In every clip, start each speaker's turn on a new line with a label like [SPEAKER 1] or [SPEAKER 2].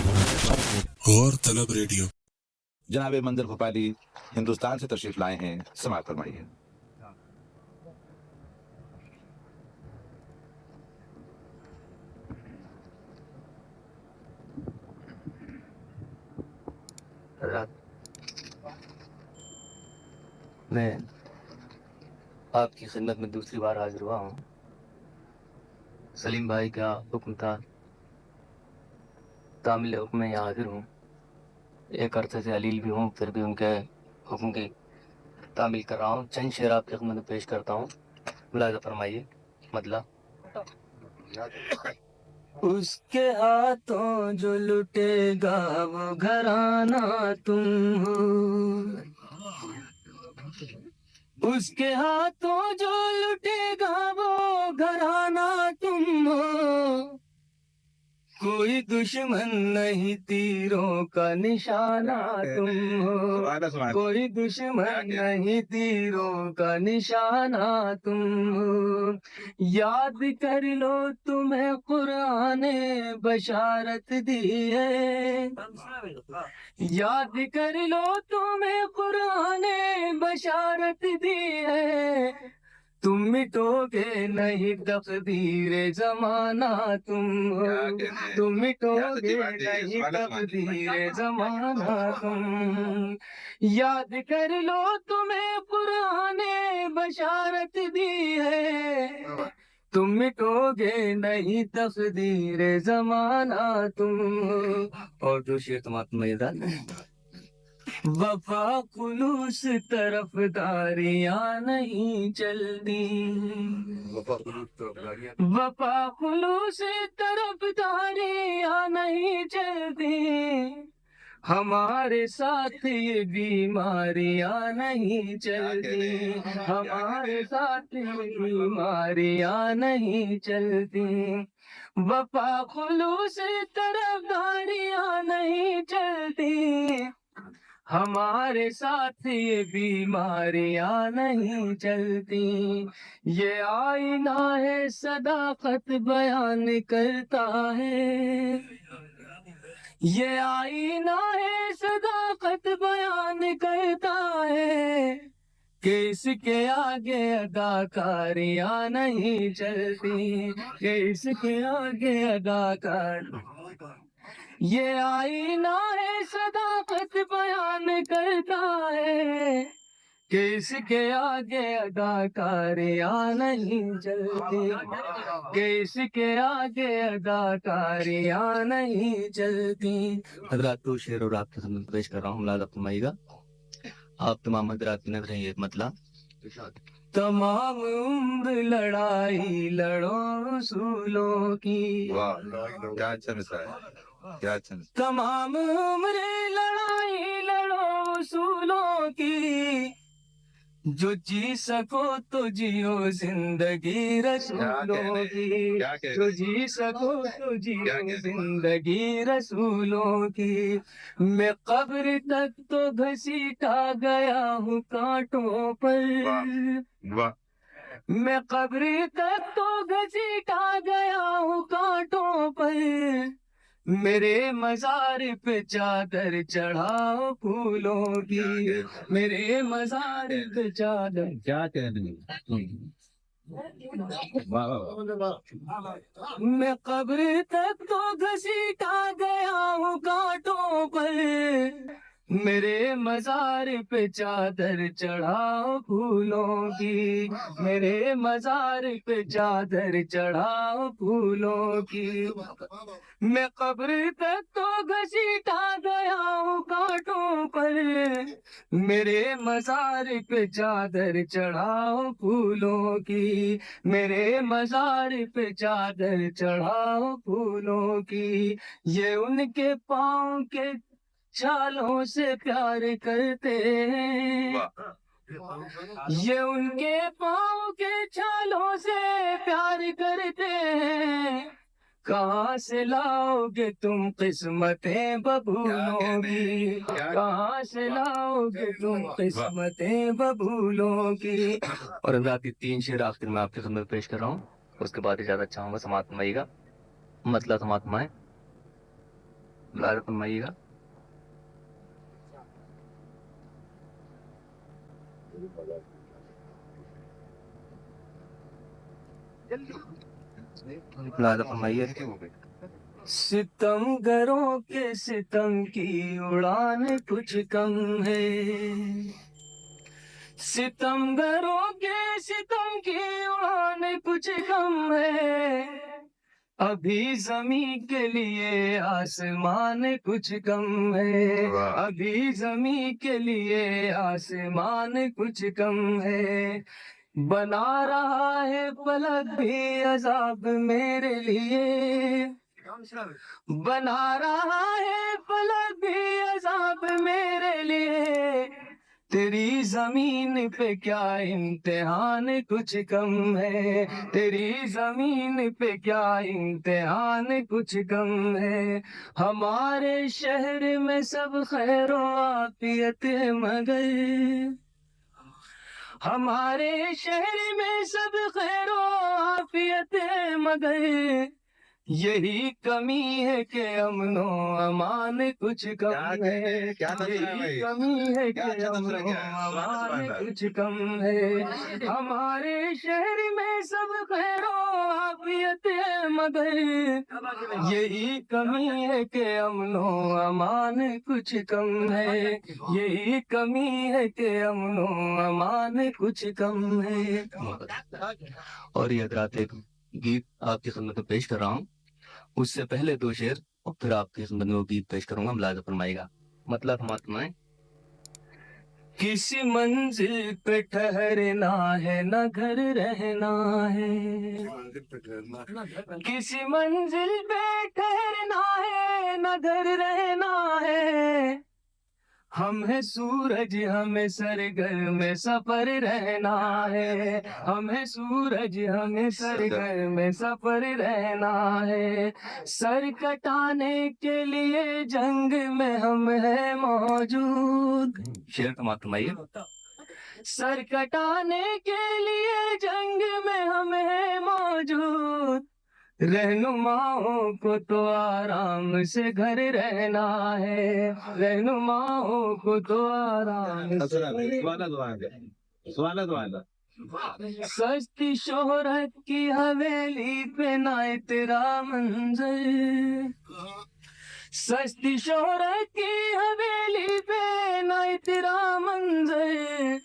[SPEAKER 1] गौर तलब रेडियो।
[SPEAKER 2] जनाब मंजर भोपाली हिंदुस्तान से तशरीफ लाए हैं, समाअत फरमाइए।
[SPEAKER 3] मैं आपकी खिदमत में दूसरी बार हाजिर हुआ हूँ। सलीम भाई का हुक्म था, तामिल हुक्म में यहाँ हाजिर हूँ। एक अरसे से अलील भी हूँ, फिर भी उनके हुक्म की तामील कर रहा हूँ। चंद शेर आपकी खिदमत में पेश करता हूँ, मुलाहिज़ा फरमाइए। मतलब उसके हाथों जो लुटेगा वो घराना तुम हो, उसके हाथों जो लुटेगा वो घराना तुम हो। कोई दुश्मन नहीं तीरों का निशाना तुम हो, कोई दुश्मन नहीं तीरों का निशाना तुम हो। याद कर लो तुम्हें कुरान ने बशारत दी है, याद कर लो तुम्हें कुरान ने बशारत दी है। तुम मिटोगे नहीं तकदीर जमाना तुम हो, तुम मिटोगे नहीं तकदीर जमाना तुम। याद कर लो तुम्हें कुरान ने बशारत दी है, तुम मिटोगे नहीं तकदीर जमाना तुम हो। और दो शेर तुम्हारा मजेदार। वफा खुलूस तरफदारियां नहीं चलती, वफा खुलूस तरफदारियां नहीं चलती। हमारे साथ ये बीमारियां नहीं चलती, हमारे साथ ये बीमारियां नहीं चलती। वफा खुलूस तरफदारियां नहीं चलती, हमारे साथ ये बीमारियां नहीं चलती। ये आईना है सदाकत बयान करता है, ये आईना है सदाकत बयान करता है। कि इसके आगे अदाकारियां नहीं चलती, कि इसके आगे अदाकार। ये आईना है सदाकत बयान करता है, कि इसके आगे अदाकारियां नहीं चलती, कि इसके आगे अदाकारियां नहीं चलती। हजरात तो शेर और आपके सामने पेश कर रहा हूँ, मुलाज़ा फरमाइएगा। आप तमाम हजरात की नजरें ये मतलब तमाम उम्र लड़ाई लड़ो रसूलों की।
[SPEAKER 2] वाह, क्या अच्छा मिसरा है, क्या अच्छा मिसरा।
[SPEAKER 3] तमाम उम्र लड़ाई लड़ो रसूलों की, जो जी सको तो जियो जिंदगी रसूलों की, जो जी सको तो जियो जिंदगी रसूलों की। मैं कब्र तक तो घसीटा गया हूँ कांटों पर,
[SPEAKER 2] वाह,
[SPEAKER 3] मैं कब्र तक तो घसीटा गया हूँ कांटों पर। मेरे मजार पे चादर चढ़ाओ फूलों की, मेरे मजार पे चादर। क्या कह रही मैं कब्र तक तो घसीटा गया हूँ कांटों पर। मेरे मजार पे चादर चढ़ाओ फूलों की, मेरे मजार पे चादर चढ़ाओ फूलों की। मैं कब्र तक तो घसीटा गया हूँ कांटों पर। मेरे मजार पे चादर चढ़ाओ फूलों की, मेरे मजार पे चादर चढ़ाओ फूलों की। ये उनके पाँव के छालों से प्यार करते हैं, ये उनके पाँव के छालों से प्यार करते हैं। कहाँ से लाओगे तुम किस्मतें बबूलों की, कहाँ से लाओगे तुम किस्मतें बबूलों की। और रात की 3 शेर आखिर में आपके सामने पेश कर रहा हूँ, उसके बाद इजाजत चाहूंगा। समाप्त फरमाइएगा, मतलब समाप्त फरमाएं। मुलाजा फरमाइएगा। मुलाजा फरमाइए। सितमगरों के सितम की उड़ान कुछ कम है, सितमगरों के सितम की उड़ान कुछ कम है, अभी जमी के लिए आसमान कुछ कम है, अभी जमी के लिए आसमान कुछ कम है, बना रहा है फलक भी अजाब मेरे लिए, बना रहा है फलक भी अजाब मेरे लिए, तेरी जमीन पे क्या इम्तिहान कुछ कम है, तेरी जमीन पे क्या इम्तिहान कुछ कम है, हमारे शहर में सब खैरो आफियत है मगर, हमारे शहर में सब खैरो आफियत है मगर, यही कमी है कि अमनो अमान कुछ कम है, यही कमी है कि अमनो अमान कुछ कम है, हमारे शहर में सब खैरो आफियत है मगर, यही कमी है कि अमनो अमान कुछ कम है, यही कमी है कि अमनो अमान कुछ कम है। और ये हजरात एक गीत आपकी खिदमत में पेश कर रहा हूँ, उससे पहले दो शेर और फिर आपकी खिदमत में वो गीत पेश करूंगा, मुलाजा फरमाइएगा। मतलब फरमाए। किसी मंजिल पे ठहरना है न घर रहना है, किसी मंजिल पे ठहरना है न घर रहना है, हम है सूरज हमें सरगर्म में सफर रहना है, हम है सूरज हमें सरगर्म में सफर रहना है, सर कटाने के लिए जंग में हम है मौजूद। शेर का मातमाइए। सर कटाने के लिए जंग में हम है मौजूद, रहनुमाओं को तो आराम से घर रहना है, रहनुमाओं को तो आराम से। सस्ती शोहरत की हवेली पे ना तेरा मंजर, सस्ती शोहरत की हवेली पे ना तेरा मंजर,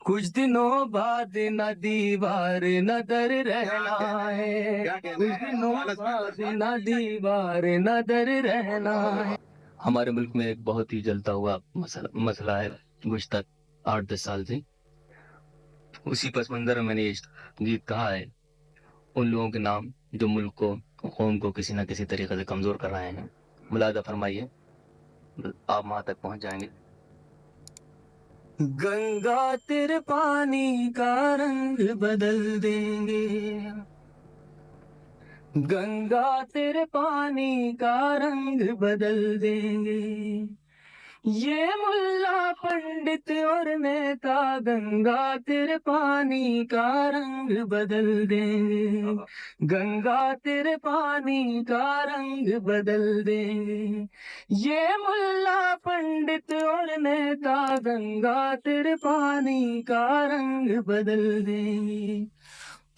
[SPEAKER 3] कुछ दिनों बाद न दीवार न दर रहना है, कुछ दिनों बाद न दीवार न दर रहना है। हमारे मुल्क में एक बहुत ही जलता हुआ मसला है गुज़श्ता 8-10 साल से, उसी पस मंजर में मैंने ये गीत कहा है, उन लोगों के नाम जो मुल्क को, कौम को किसी न किसी तरीके से कमजोर कर रहे हैं। मुलाजा फरमाइए, आप वहां तक पहुंच जाएंगे। गंगा तेरे पानी का रंग बदल देंगे, गंगा तेरे पानी का रंग बदल देंगे, ये मुल्ला पंडित और नेता गंगा तेरे पानी का रंग बदल देंगे, गंगा तेरे पानी का रंग बदल देंगे, ये मुल्ला पंडित और नेता गंगा तेरे पानी का रंग बदल देंगे,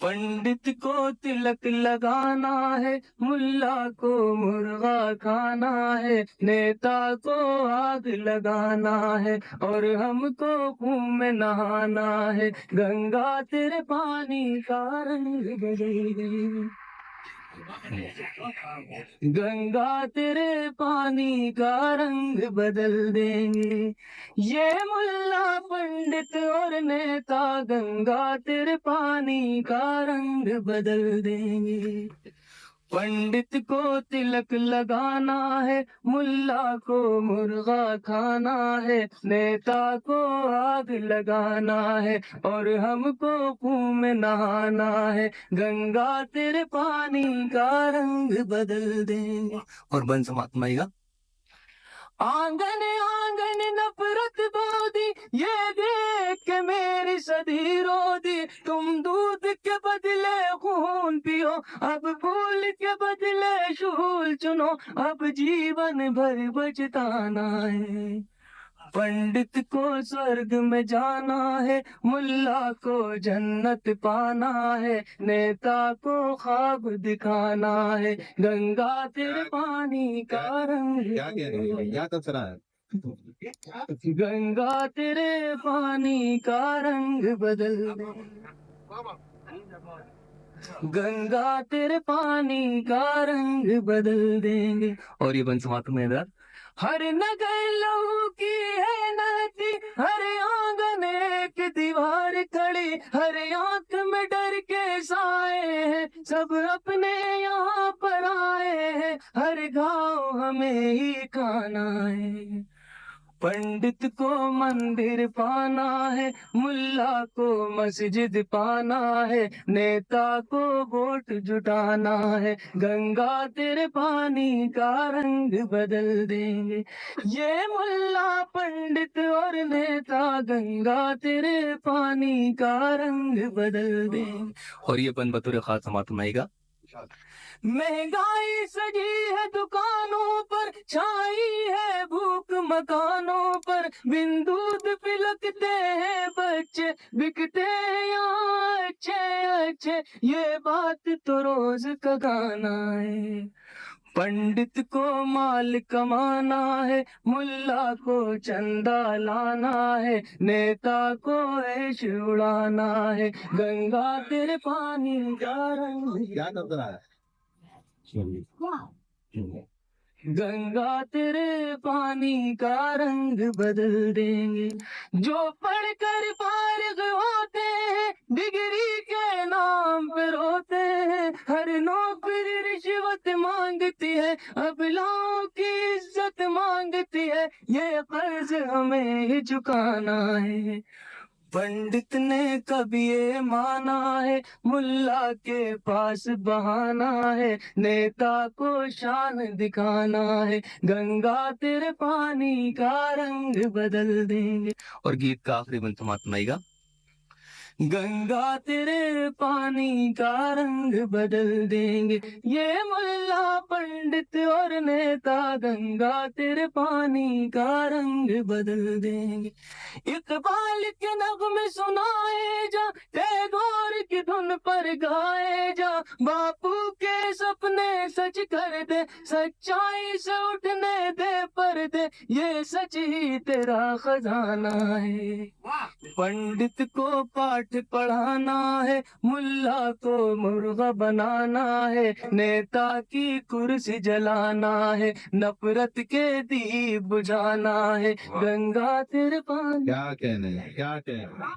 [SPEAKER 3] पंडित को तिलक लगाना है, मुल्ला को मुर्गा खाना है, नेता को आग लगाना है और हमको कुएं में नहाना है, गंगा तेरे पानी का रंग बदल देंगे, गंगा तेरे पानी का रंग बदल देंगे, ये मुल्ला पंडित और नेता गंगा तेरे पानी का रंग बदल देंगे, पंडित को तिलक लगाना है, मुल्ला को मुर्गा खाना है, नेता को आग लगाना है और हमको कुएं में नहाना है, गंगा तेरे पानी का रंग बदल देंगे। और बन समात्माएगा। आंगन आंगन नफरत बोदी, ये देख के मेरी सदी रो दी। तुम दूध के बदले खून पियो, अब फूल के बदले शूल चुनो, अब जीवन भर बचताना है। पंडित को स्वर्ग में जाना है, मुल्ला को जन्नत पाना है, नेता को ख्वाब दिखाना है, गंगा तेरे पानी का रंग।
[SPEAKER 2] क्या कह रहे हैं, क्या तबसरा है?
[SPEAKER 3] गंगा तेरे पानी का रंग बदल दे, गंगा तेरे पानी का रंग बदल देंगे। और ये बन समाप्त में इधर। हर नगर लहू की है नहती, हर आंगन एक दीवार खड़ी, हर आंख में डर के साए हैं, सब अपने यहाँ पर आए हैं, हर घाव हमें ही खाना है। पंडित को मंदिर पाना है, मुल्ला को मस्जिद पाना है, नेता को वोट जुटाना है, गंगा तेरे पानी का रंग बदल देंगे। ये मुल्ला पंडित और नेता गंगा तेरे पानी का रंग बदल देंगे। और ये बन बतौर खास समात सुनाएगा। महंगाई सजी है दुकानों पर, छाई है भूख मकानों पर, बिन दूध पिलकते हैं बच्चे, बिकते हैं यहाँ अच्छे अच्छे, ये बात तो रोज का गाना है। पंडित को माल कमाना है, मुल्ला को चंदा लाना है, नेता को ऐश उड़ाना है, गंगा तेरे पानी का रंग।
[SPEAKER 2] क्या तबसरा है?
[SPEAKER 3] गंगा तेरे पानी का रंग बदल देंगे। जो पढ़कर फारिग होते हैं, डिग्री के नाम पे रोते हैं, हर नौकरी रिश्वत मांगती है, अबलाओं की इज्जत मांगती है, ये कर्ज हमें ही चुकाना है। पंडित ने कभी ये माना है, मुल्ला के पास बहाना है, नेता को शान दिखाना है, गंगा तेरे पानी का रंग बदल देंगे। और गीत का आखिरी बंद समाप्त सुनाएगा। गंगा तेरे पानी का रंग बदल देंगे, ये मुल्ला पंडित और नेता गंगा तेरे पानी का रंग बदल देंगे। इकबाल के नगमे सुनाए जा, टैगोर की धुन पर गाए जा, बापू के सपने सच कर दे, सच्चाई से उठने दे पर्दे, ये सच ही तेरा खजाना है। पंडित को पाठ पढ़ाना है, मुल्ला को मुर्गा बनाना है, नेता की कुर्सी जलाना है, नफरत के दीप बुझाना है, गंगा तेरे पानी।
[SPEAKER 2] क्या कहने हैं, क्या कहने हैं?